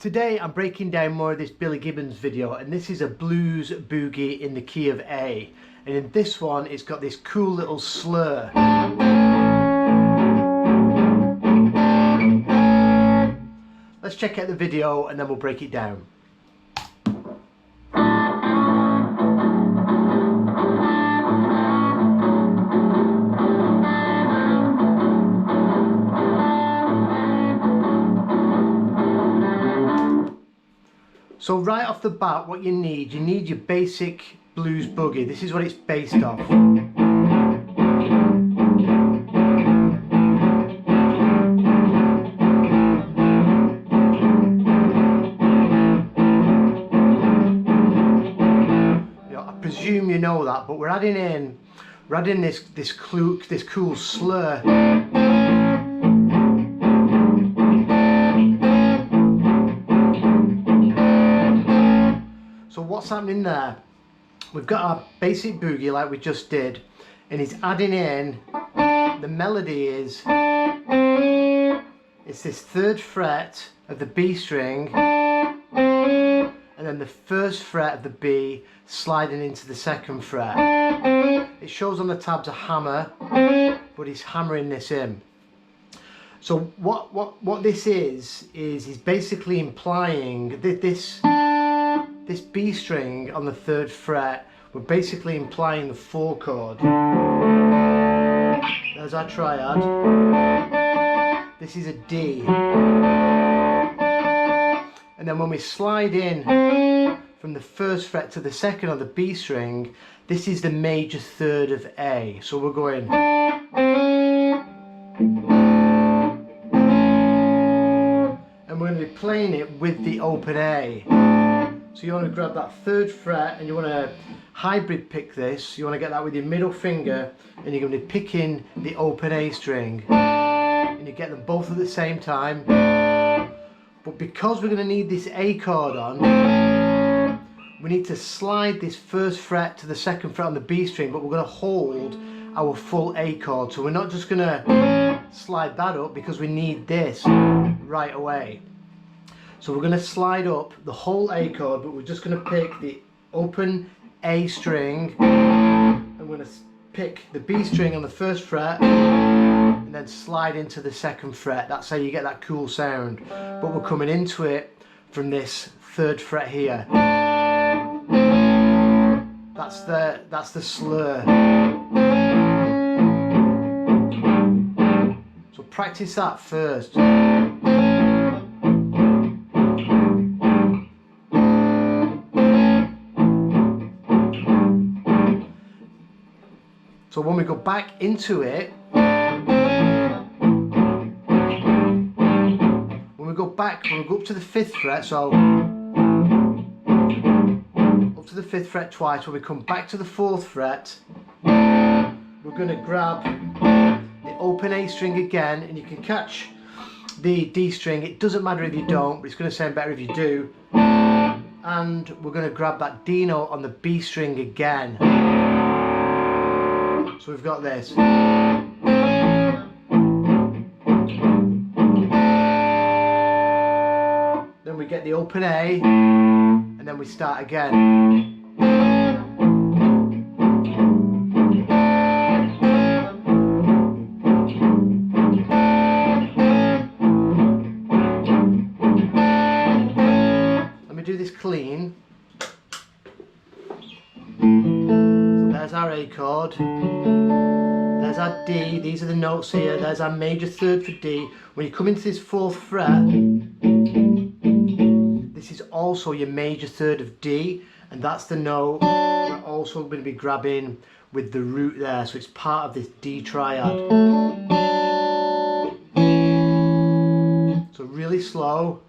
Today I'm breaking down more of this Billy Gibbons video, and this is a blues boogie in the key of A, and in this one it's got this cool little slur. Let's check out the video and then we'll break it down. So right off the bat, what you need your basic blues boogie. This is what it's based off. I presume you know that, but we're adding this cool slur. So what's happening there? We've got our basic boogie like we just did, and he's adding in, the melody is, it's this 3rd fret of the B string, and then the 1st fret of the B sliding into the 2nd fret. It shows on the tabs a hammer, but he's hammering this in. So what this is he's basically implying that this B string on the 3rd fret, we're basically implying the 4 chord. There's our triad. This is a D. And then when we slide in from the 1st fret to the 2nd on the B string, this is the major 3rd of A. So we're going. And we're going to be playing it with the open A. So you want to grab that 3rd fret and you want to hybrid pick this. You want to get that with your middle finger, and you're going to be picking the open A string. And you get them both at the same time. But because we're going to need this A chord on, we need to slide this 1st fret to the 2nd fret on the B string, but we're going to hold our full A chord. So we're not just going to slide that up because we need this right away. So we're going to slide up the whole A chord, but we're just going to pick the open A string, and we're going to pick the B string on the 1st fret and then slide into the 2nd fret. That's how you get that cool sound. But we're coming into it from this 3rd fret here. That's the slur. So practice that first. So when we go back into it, when we go up to the 5th fret, so up to the 5th fret twice, when we come back to the 4th fret, we're going to grab the open A string again, and you can catch the D string. It doesn't matter if you don't, but it's going to sound better if you do. And we're going to grab that D note on the B string again. So we've got this. Then we get the open A, and then we start again. Let me do this clean. There's our A chord, there's our D, these are the notes here, there's our major 3rd for D. When you come into this 4th fret, this is also your major 3rd of D, and that's the note we're also going to be grabbing with the root there, so it's part of this D triad. So really slow.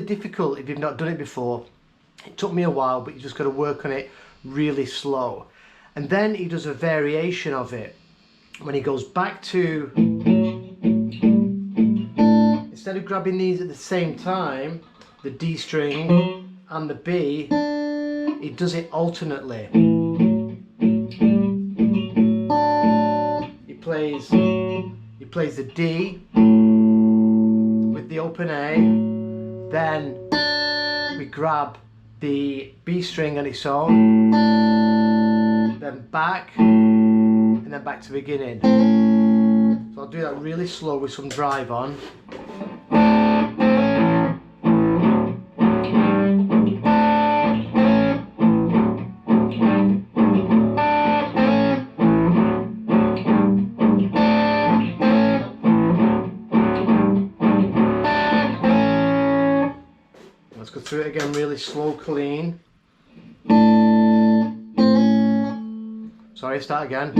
Difficult if you've not done it before. It took me a while, but you just got to work on it really slow. And then he does a variation of it when he goes back to, instead of grabbing these at the same time, the D string and the B, he does it alternately. He plays the D with the open A, then we grab the B string on its own, then back, and then back to beginning. So I'll do that really slow with some drive on. Let's go through it again really slow, clean. Sorry, start again.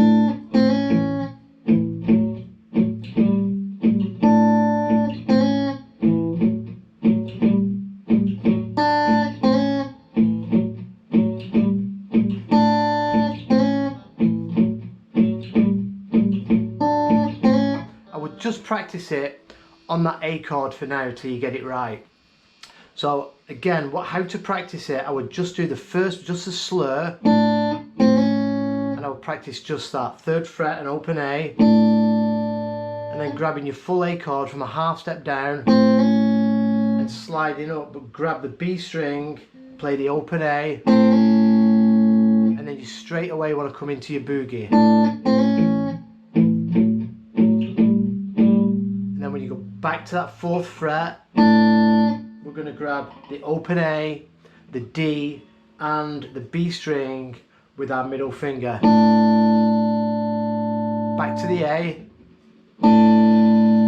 I would just practice it on that A chord for now till you get it right. So again, how to practice it, I would just do the slur, and I would practice just that 3rd fret and open A, and then grabbing your full A chord from a half step down and sliding up, but grab the B string, play the open A, and then you straight away want to come into your boogie. And then when you go back to that 4th fret, we're going to grab the open A, the D and the B string with our middle finger. Back to the A, and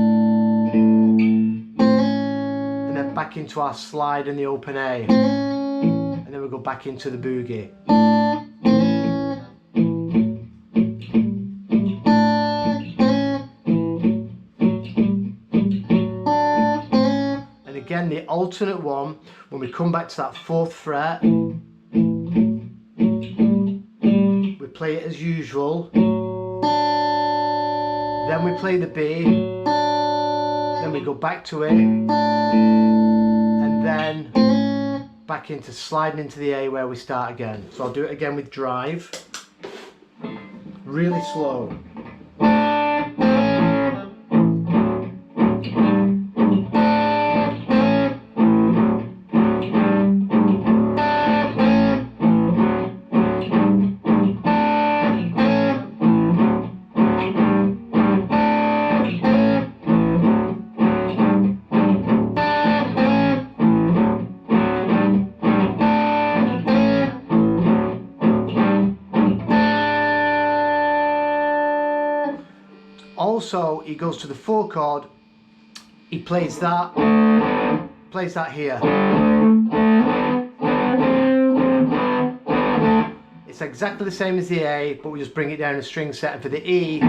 then back into our slide in the open A, and then we'll go back into the boogie. Again, the alternate one, when we come back to that 4th fret, we play it as usual, then we play the B, then we go back to it, and then back into sliding into the A where we start again. So I'll do it again with drive, really slow. Also, he goes to the 4 chord, he plays that here. It's exactly the same as the A, but we just bring it down a string set, and for the E,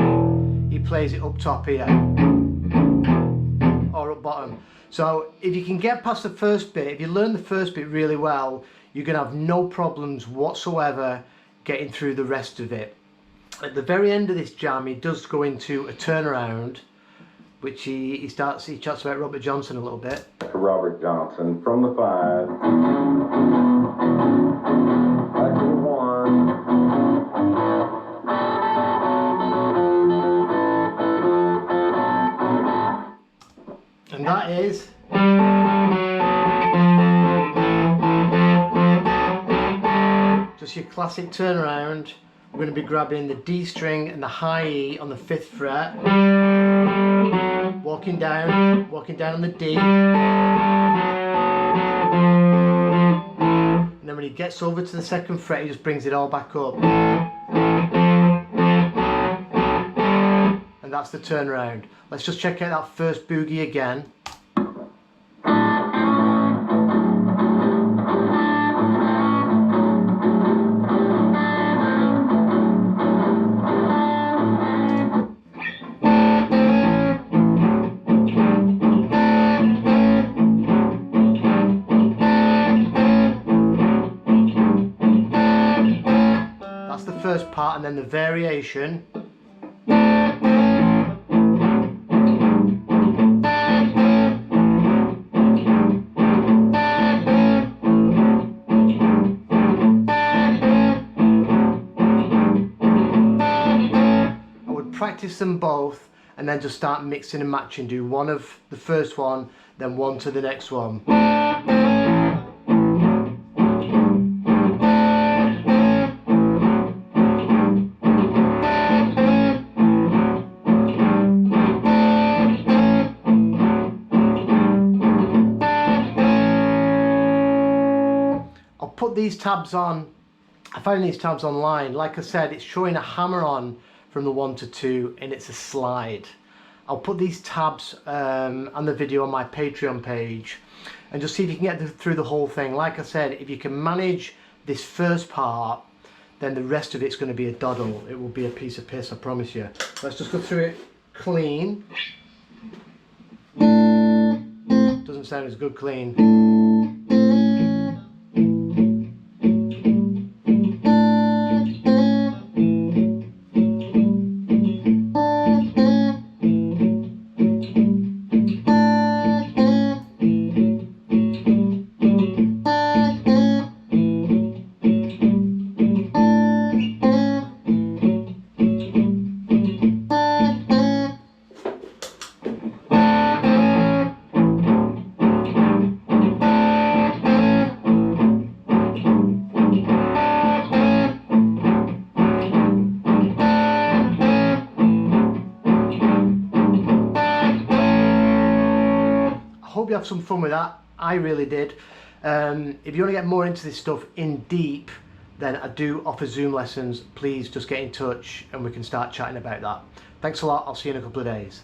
he plays it up top here, or up bottom. So if you can get past the first bit, if you learn the first bit really well, you're going to have no problems whatsoever getting through the rest of it. At the very end of this jam, he does go into a turnaround, which he chats about Robert Johnson a little bit. Robert Johnson from the 5. Back to the 1. And that is just your classic turnaround. We're going to be grabbing the D string and the high E on the 5th fret, walking down on the D, and then when he gets over to the 2nd fret, he just brings it all back up, and that's the turnaround. Let's just check out that first boogie again. First part, and then the variation. practice them both and then just start mixing and matching. Do one of the first one, then one to the next one. I'll put these tabs on. I found these tabs online. Like I said, it's showing a hammer on from the 1 to 2 and it's a slide. I'll put these tabs and the video on my Patreon page and just see if you can get through the whole thing. Like I said, if you can manage this first part, then the rest of it's going to be a doddle. It will be a piece of piss, I promise you. Let's just go through it clean. Doesn't sound as good clean. Hope you have some fun with that. I really did. If you want to get more into this stuff in deep, then I do offer Zoom lessons. Please just get in touch and we can start chatting about that. Thanks a lot. I'll see you in a couple of days.